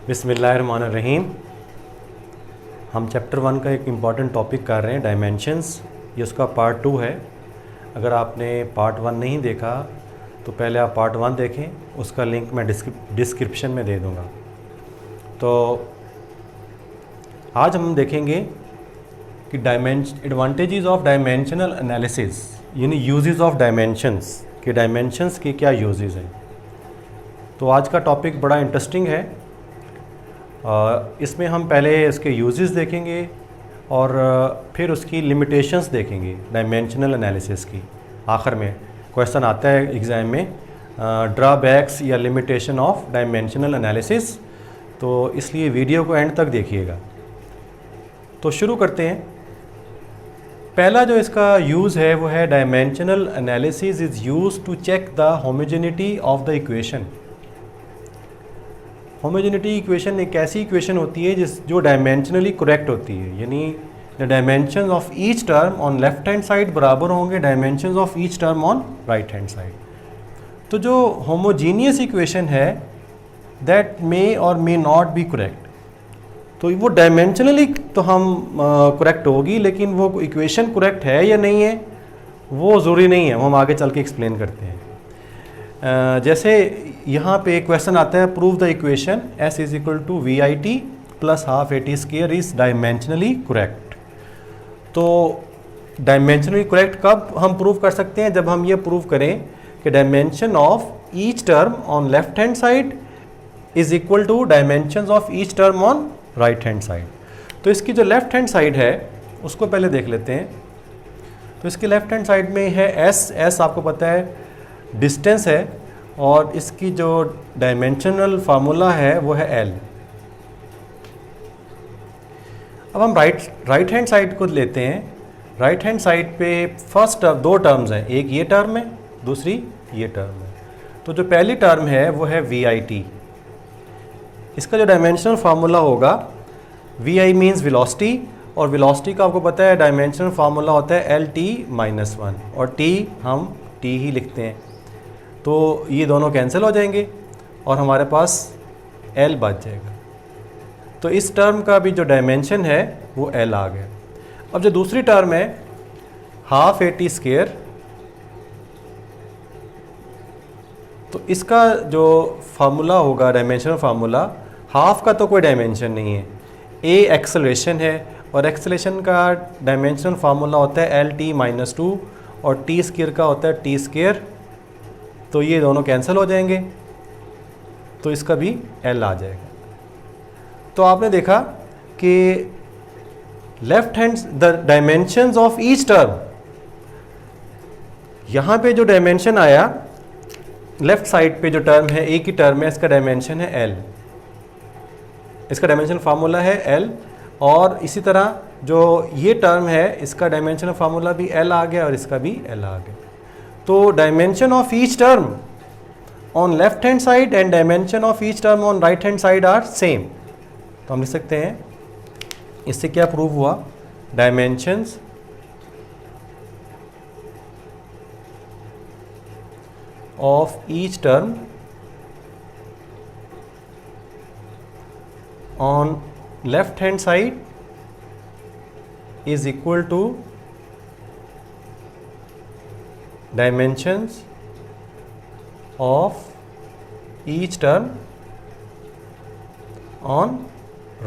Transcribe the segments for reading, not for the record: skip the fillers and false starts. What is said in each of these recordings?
बिस्मिल्लाहिर्रहमानिर्रहीम। हम चैप्टर 1 का एक इम्पॉर्टेंट टॉपिक कर रहे हैं, डायमेंशंस। ये उसका पार्ट 2 है। अगर आपने पार्ट 1 नहीं देखा तो पहले आप पार्ट 1 देखें, उसका लिंक मैं डिस्क्रिप्शन में दे दूँगा। तो आज हम देखेंगे कि एडवांटेजेस ऑफ डायमेंशनल एनालिसिस, यानी यूजेस ऑफ डायमेंशंस, कि डायमेंशंस के क्या यूजेस हैं। तो आज का टॉपिक बड़ा इंटरेस्टिंग है। इसमें हम पहले इसके यूजेस देखेंगे और फिर उसकी लिमिटेशंस देखेंगे डायमेंशनल एनालिसिस की। आखिर में क्वेश्चन आता है एग्ज़ाम में, ड्रॉबैक्स या लिमिटेशन ऑफ डायमेंशनल एनालिसिस। तो इसलिए वीडियो को एंड तक देखिएगा। तो शुरू करते हैं। पहला जो इसका यूज़ है वो है dimensional analysis is used to check the homogeneity of the equation. Homogeneity equation एक ऐसी इक्वेशन होती है जो डायमेंशनली करेक्ट होती है, यानी the dimensions of each term on left hand side बराबर होंगे dimensions of each term on right hand side. तो जो होमोजीनियस इक्वेशन है दैट मे और मे नॉट बी करेक्ट। तो वो डायमेंशनली तो हम करेक्ट होगी, लेकिन वो इक्वेशन करेक्ट है या नहीं है वो ज़रूरी नहीं है। वो हम आगे चल के एक्सप्लेन करते हैं। जैसे यहाँ पे क्वेश्चन आता है, prove the equation s is equal to v i t plus half a t square is dimensionally correct. तो डायमेंशनली करेक्ट कब हम प्रूव कर सकते हैं? जब हम ये प्रूव करें कि dimension of each term on left hand side is equal to dimensions of each term on right hand side. तो इसकी जो लेफ्ट हैंड साइड है उसको पहले देख लेते हैं। तो इसकी लेफ्ट हैंड साइड में है s आपको पता है डिस्टेंस है, और इसकी जो डायमेंशनल फार्मूला है वो है l। अब हम राइट हैंड साइड को लेते हैं। राइट हैंड साइड पे फर्स्ट दो टर्म्स हैं, एक ये टर्म है, दूसरी ये टर्म है। तो जो पहली टर्म है वो है वी आई टी। इसका जो डायमेंशनल फार्मूला होगा, वी आई मीन्स वेलोसिटी, और वेलोसिटी का आपको पता है डायमेंशनल फार्मूला होता है एल टी माइनस वन, और टी हम टी ही लिखते हैं। तो ये दोनों कैंसिल हो जाएंगे और हमारे पास L बच जाएगा। तो इस टर्म का भी जो डायमेंशन है वो L आ गया। अब जो दूसरी टर्म है हाफ ए टी स्क्र, तो इसका जो फार्मूला होगा डायमेंशनल फार्मूला, हाफ का तो कोई डायमेंशन नहीं है, ए एक्सेलरेशन है, और एक्सेलरेशन का डायमेंशनल फार्मूला होता है एल टी माइनस टू, और टी स्क्र का होता है टी स्क्र। तो ये दोनों कैंसिल हो जाएंगे, तो इसका भी L आ जाएगा। तो आपने देखा कि left hand the dimensions of each term, यहाँ पे जो डायमेंशन आया लेफ्ट साइड पे जो टर्म है, एक ही टर्म है, इसका डायमेंशन है L, इसका डायमेंशन फार्मूला है L। और इसी तरह जो ये टर्म है इसका डायमेंशन फार्मूला भी L आ गया और इसका भी L आ गया। तो dimension of each term on left hand side and dimension of each term on right hand side are same. तो हम लिख सकते हैं, इससे क्या प्रूव हुआ, dimensions of each term on left hand side is equal to dimensions of each term on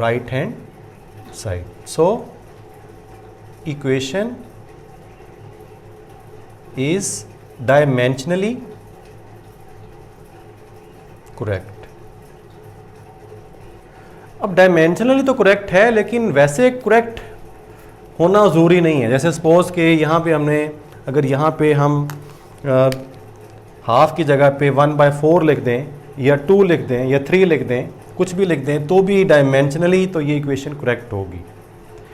right hand side. So equation is dimensionally correct. अब dimensionally तो करेक्ट है, लेकिन वैसे करेक्ट होना ज़रूरी नहीं है। जैसे सपोज के यहाँ पे हमने, अगर यहाँ पे हम हाफ की जगह पे 1/4 लिख दें, या 2 लिख दें, या 3 लिख दें, कुछ भी लिख दें, तो भी डायमेंशनली तो ये इक्वेशन करेक्ट होगी,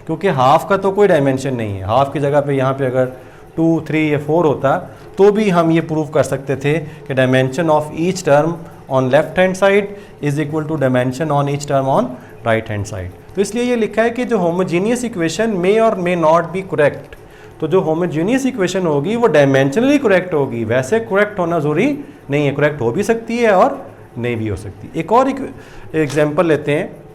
क्योंकि हाफ का तो कोई डायमेंशन नहीं है। हाफ की जगह पे यहाँ पे अगर 2, 3 या 4 होता तो भी हम ये प्रूव कर सकते थे कि dimension of each term on left hand side is equal to dimension on each term on right hand side. तो इसलिए ये लिखा है कि जो होमोजीनियस इक्वेशन मे और मे नॉट बी करेक्ट। तो जो होमोजीनियस इक्वेशन होगी वो डायमेंशनली करेक्ट होगी, वैसे करेक्ट होना ज़रूरी नहीं है। करेक्ट हो भी सकती है और नहीं भी हो सकती। एक और एग्जांपल लेते हैं।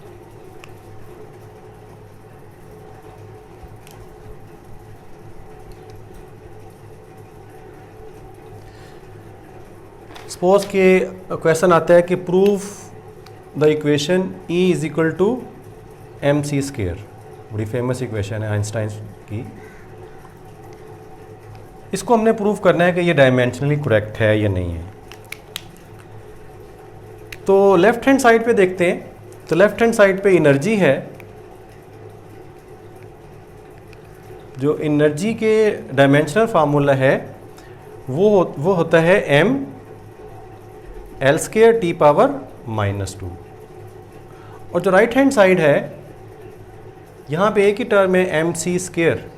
सपोज के क्वेश्चन आता है कि prove the equation E is equal to mc square, बड़ी फेमस इक्वेशन है आइंस्टाइन की। इसको हमने प्रूव करना है कि ये डायमेंशनली करेक्ट है या नहीं है। तो लेफ्ट हैंड साइड पे देखते हैं। तो लेफ्ट हैंड साइड पे एनर्जी है, जो एनर्जी के डायमेंशनल फार्मूला है वो होता है m l square t power -2। और जो राइट हैंड साइड है, यहाँ पे एक ही टर्म है mc स्क्वायर।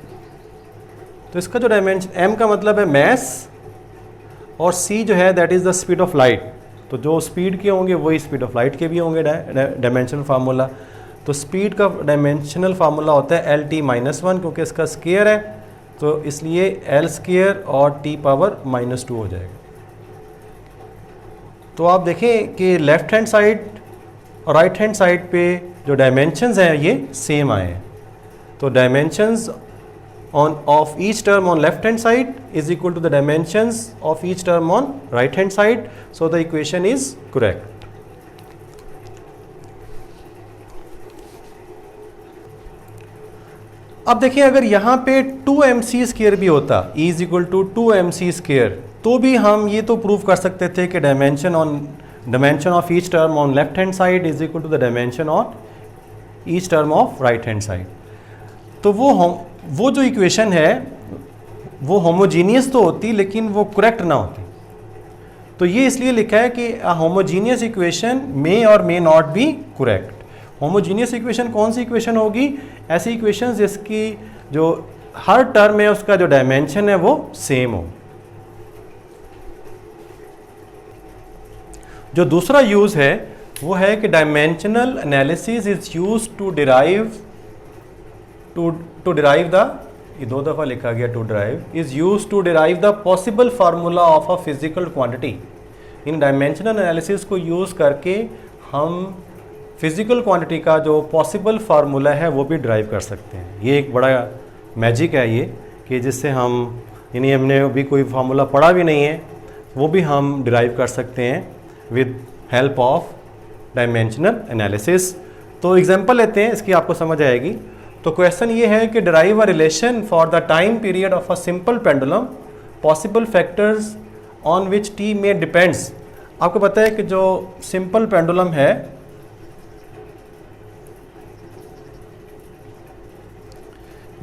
तो इसका जो डायमेंशन, m का मतलब है मैस और c जो है that is the speed of light. तो जो स्पीड के होंगे वही स्पीड ऑफ लाइट के भी होंगे डायमेंशनल फार्मूला। तो स्पीड का डायमेंशनल फार्मूला होता है LT-1 क्योंकि इसका स्क्वायर है, तो इसलिए l स्क्वायर और t पावर -2 हो जाएगा। तो आप देखें कि लेफ्ट हैंड साइड और राइट हैंड साइड पे जो डायमेंशंस हैं ये सेम आए हैं। तो dimensions of each term on left hand side is equal to the dimensions of each term on right hand side, so the equation is correct. अब देखिए, अगर यहाँ पे 2mc स्क्वायर भी होता, E is equal to 2mc square, तो भी हम ये तो प्रूव कर सकते थे कि dimension of each term on left hand side is equal to the dimension on each term of right hand side। तो वो जो इक्वेशन है वो होमोजीनियस तो होती लेकिन वो करेक्ट ना होती। तो ये इसलिए लिखा है कि होमोजीनियस इक्वेशन मे और may not be correct. Homogeneous equation कौन सी इक्वेशन होगी? ऐसी इक्वेशन जिसकी जो हर टर्म है उसका जो डायमेंशन है वो सेम हो। जो दूसरा यूज है वो है कि dimensional analysis is use to derive the, ये 2 दफ़ा लिखा गया to derive, is use to derive the possible formula of a physical quantity. इन डायमेंशनल एनालिसिस को यूज़ करके हम फिजिकल क्वांटिटी का जो पॉसिबल फार्मूला है वो भी डिराइव कर सकते हैं। ये एक बड़ा मैजिक है ये, कि जिससे हम, यानी हमने अभी कोई फार्मूला पढ़ा भी नहीं है, वो भी हम डिराइव कर सकते हैं with help of dimensional analysis. तो एग्जांपल लेते हैं, इसकी आपको समझ आएगी। तो क्वेश्चन ये है कि derive a relation for the time period of a simple pendulum, possible factors on which T में डिपेंड्स। आपको पता है कि जो सिंपल पेंडुलम है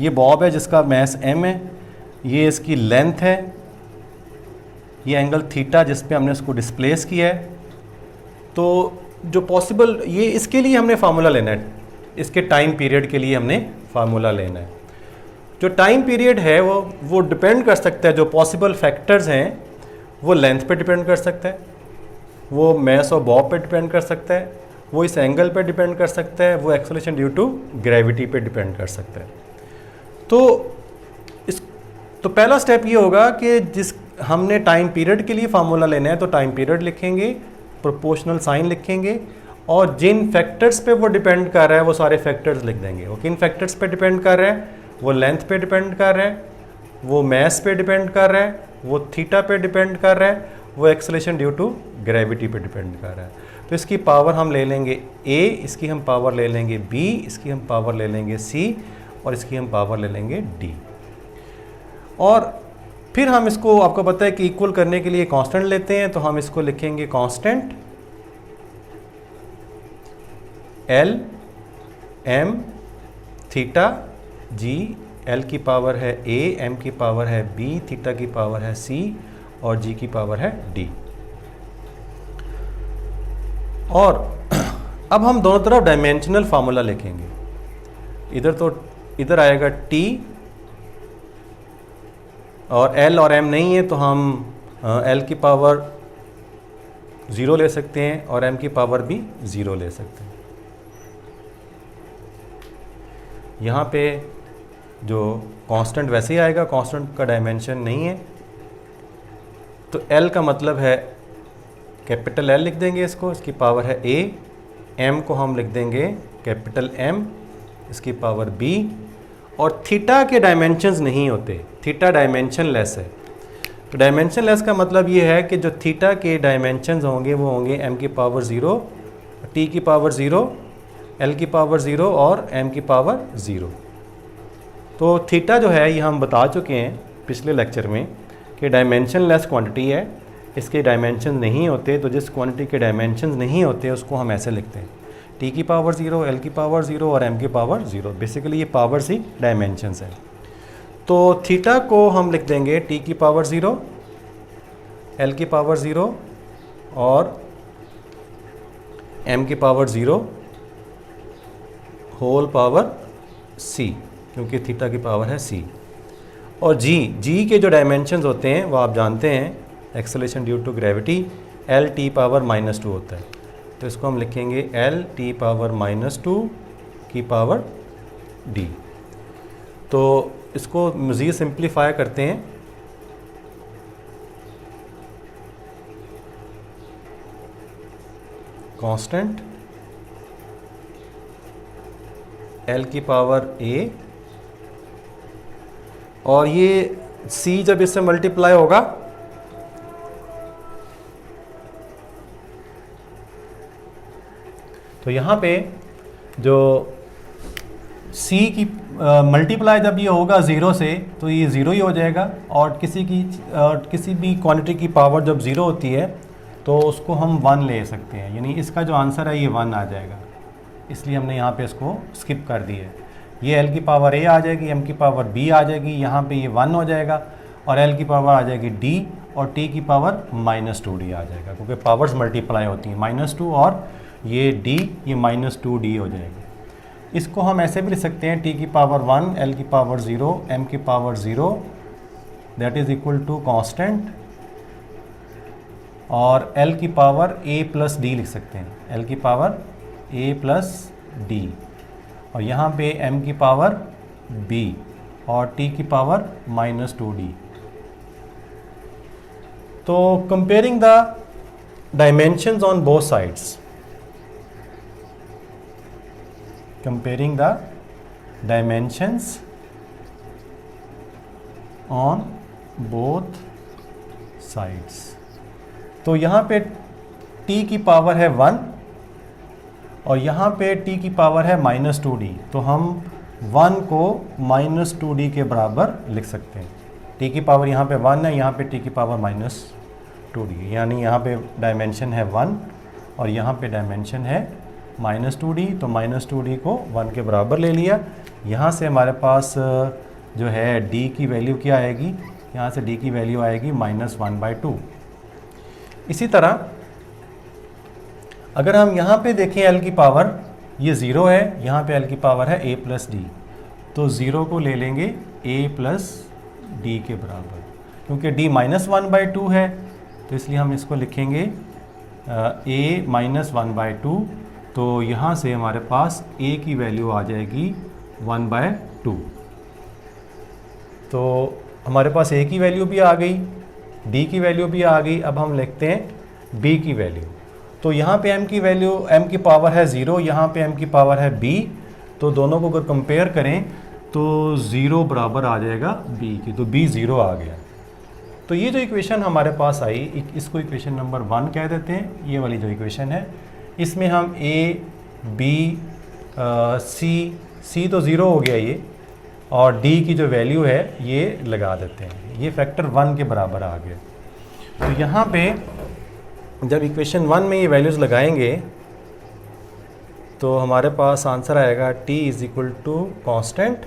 ये बॉब है जिसका मैस m है, ये इसकी लेंथ है, ये एंगल थीटा जिस पे हमने इसको डिस्प्लेस किया है। तो जो पॉसिबल, ये इसके लिए हमने फार्मूला लेना है, इसके टाइम पीरियड के लिए हमने फार्मूला लेना है। जो टाइम पीरियड है वो डिपेंड कर सकता है, जो पॉसिबल फैक्टर्स हैं वो लेंथ पे डिपेंड कर सकता है, वो मैस और बॉब पे डिपेंड कर सकता है, वो इस एंगल पे डिपेंड कर सकता है, वो एक्सेलरेशन ड्यू टू ग्रेविटी पे डिपेंड कर सकता है। तो पहला स्टेप ये होगा कि जिस हमने टाइम पीरियड के लिए फार्मूला लेना है तो टाइम पीरियड लिखेंगे, प्रोपोर्शनल साइन लिखेंगे, और जिन फैक्टर्स पे वो डिपेंड कर रहा है वो सारे फैक्टर्स लिख देंगे। वो किन फैक्टर्स पे डिपेंड कर रहा है? वो लेंथ पे डिपेंड कर रहा है, वो मैस पे डिपेंड कर रहा है, वो थीटा पे डिपेंड कर रहा है, वो एक्सेलरेशन ड्यू टू ग्रेविटी पे डिपेंड कर रहा है। तो इसकी पावर हम ले लेंगे a, इसकी हम पावर ले लेंगे b, इसकी हम पावर ले लेंगे c, और इसकी हम पावर ले लेंगे d। और फिर हम इसको, आपको पता है कि इक्वल करने के लिए कांस्टेंट लेते हैं, तो हम इसको लिखेंगे constant L m theta g, L की पावर है a, m की पावर है b, थीटा की पावर है c, और g की पावर है d। और अब हम दोनों तरफ डायमेंशनल फार्मूला लिखेंगे। इधर आएगा t, और L और m नहीं है तो हम L की पावर 0 ले सकते हैं और m की पावर भी 0 ले सकते हैं। यहाँ पे जो कांस्टेंट वैसे ही आएगा, कांस्टेंट का डायमेंशन नहीं है, तो L का मतलब है कैपिटल L लिख देंगे इसको, इसकी पावर है A, M को हम लिख देंगे कैपिटल M, इसकी पावर B, और थीटा के डायमेंशंस नहीं होते, थीटा डायमेंशन लेस है। तो डायमेंशन लेस का मतलब ये है कि जो थीटा के डायमेंशंस होंगे वो होंगे m की पावर 0, t की पावर 0, l की पावर 0 और m की पावर 0। तो थीटा जो है ये हम बता चुके हैं पिछले लेक्चर में कि डायमेंशन लेस क्वांटिटी है, इसके डायमेंशन नहीं होते। तो जिस क्वांटिटी के डायमेंशन नहीं होते उसको हम ऐसे लिखते हैं, t की पावर 0, l की पावर 0 और m की पावर 0। बेसिकली ये पावर्स ही डायमेंशंस हैं। तो थीटा को हम लिख देंगे t की पावर 0, l की पावर 0 और m की पावर 0 होल पावर c, क्योंकि थीटा की पावर है c। और g के जो डायमेंशंस होते हैं वो आप जानते हैं, acceleration due to gravity l t power -2 होता है। तो इसको हम लिखेंगे l t पावर -2 की पावर d। तो इसको मज़ीद सिंप्लीफाई करते हैं, कांस्टेंट l की पावर a, और ये c जब इससे मल्टीप्लाई होगा तो यहाँ पे जो c की मल्टीप्लाई जब ये होगा 0 से तो ये 0 ही हो जाएगा, और किसी भी क्वांटिटी की पावर जब 0 होती है तो उसको हम 1 ले सकते हैं, यानी इसका जो आंसर है ये 1 आ जाएगा। इसलिए हमने यहाँ पे इसको स्किप कर दिया है। ये l की पावर a आ जाएगी, m की पावर b आ जाएगी, यहाँ पे ये 1 हो जाएगा, और l की पावर आ जाएगी d, और t की पावर -2d आ जाएगा, क्योंकि पावर्स मल्टीप्लाई होती हैं, -2 और ये d, ये -2d हो जाएगा। इसको हम ऐसे भी लिख सकते हैं, t की पावर 1, l की पावर 0, m की power 0, that is equal to constant, और l की पावर a प्लस d लिख सकते हैं, l की पावर a प्लस d, और यहाँ पे m की पावर b और t की पावर -2d। तो comparing the dimensions on both sides, comparing the dimensions on both sides। तो यहाँ पे t की पावर है 1 और यहाँ पे t की पावर है -2d, तो हम 1 को -2d के बराबर लिख सकते हैं। t की पावर यहाँ पे 1 है, यहाँ पे t की पावर -2d, यानी यहाँ पे डायमेंशन है 1 और यहाँ पे डायमेंशन है -2d। तो -2d को 1 के बराबर ले लिया। यहाँ से हमारे पास जो है d की वैल्यू क्या आएगी, यहाँ से d की वैल्यू आएगी -1/2। इसी तरह अगर हम यहाँ पे देखें l की पावर, ये 0 है, यहाँ पे l की पावर है a प्लस d, तो 0 को ले लेंगे a प्लस d के बराबर, क्योंकि d -1/2 है, तो इसलिए हम इसको लिखेंगे a -1/2। तो यहाँ से हमारे पास a की वैल्यू आ जाएगी 1/2। तो हमारे पास a की वैल्यू भी आ गई, d की वैल्यू भी आ गई। अब हम लिखते हैं b की वैल्यू। तो यहाँ पे m की वैल्यू, m की पावर है 0, यहाँ पे m की पावर है b, तो दोनों को अगर कंपेयर करें तो 0 बराबर आ जाएगा b की, तो b 0 आ गया। तो ये जो इक्वेशन हमारे पास आई, इसको इक्वेशन नंबर 1 कह देते हैं। ये वाली जो इक्वेशन है, इसमें हम a, b, c तो 0 हो गया ये, और d की जो वैल्यू है ये लगा देते हैं, ये फैक्टर 1 के बराबर आ गया। तो यहाँ पे जब इक्वेशन 1 में ये वैल्यूज़ लगाएंगे तो हमारे पास आंसर आएगा t is equal to constant,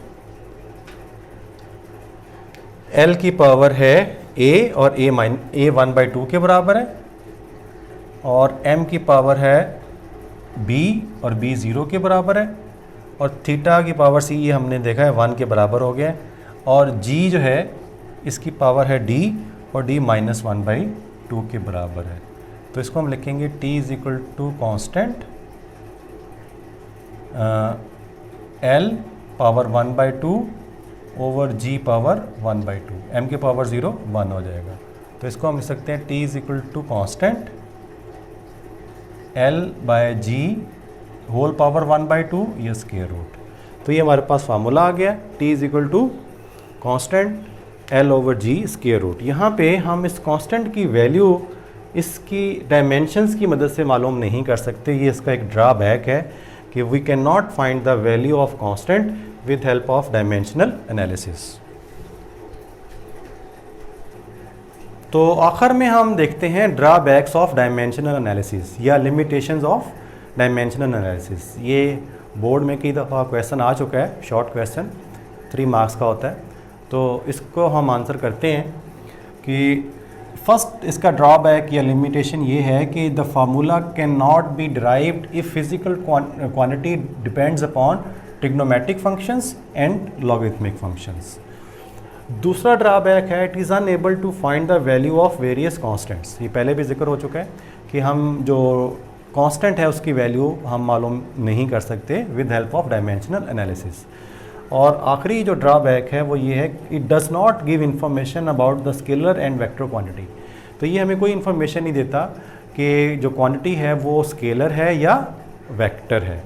l की पावर है a और a 1/2 के बराबर है, और m की पावर है b और b 0 के बराबर है, और थीटा की पावर c ये हमने देखा है 1 के बराबर हो गया है, और g जो है इसकी पावर है d और d -1/2 के बराबर है। तो इसको हम लिखेंगे t is equal to constant l power 1/2 over g power 1/2, m के पावर 0 1 हो जाएगा। तो इसको हम लिख सकते हैं t is equal to constant L/G whole power 1/2 ये स्क्वायर रूट। तो ये हमारे पास फार्मूला आ गया, T is equal to constant L/G square root. यहाँ पे हम इस कांस्टेंट की वैल्यू इसकी डायमेंशंस की मदद से मालूम नहीं कर सकते। ये इसका एक ड्रॉबैक है कि we can not find the value of constant with help of dimensional analysis. तो आखिर में हम देखते हैं ड्रॉबैक्स ऑफ डायमेंशनल एनालिसिस या लिमिटेशंस ऑफ डायमेंशनल एनालिसिस। ये बोर्ड में कई दफ़ा क्वेश्चन आ चुका है, शॉर्ट क्वेश्चन 3 मार्क्स का होता है। तो इसको हम आंसर करते हैं कि फर्स्ट इसका ड्रॉबैक या लिमिटेशन ये है कि the formula can not be derived if physical quantity depends upon trigonometric functions and logarithmic functions. दूसरा ड्रॉबैक है it is unable to find the value of various constants. ये पहले भी जिक्र हो चुका है कि हम जो कांस्टेंट है उसकी वैल्यू हम मालूम नहीं कर सकते with help of dimensional analysis. और आखिरी जो ड्रॉबैक है वो ये है it does not give information about the scalar and vector quantity. तो ये हमें कोई इन्फॉर्मेशन नहीं देता कि जो क्वांटिटी है वो स्केलर है या वेक्टर है।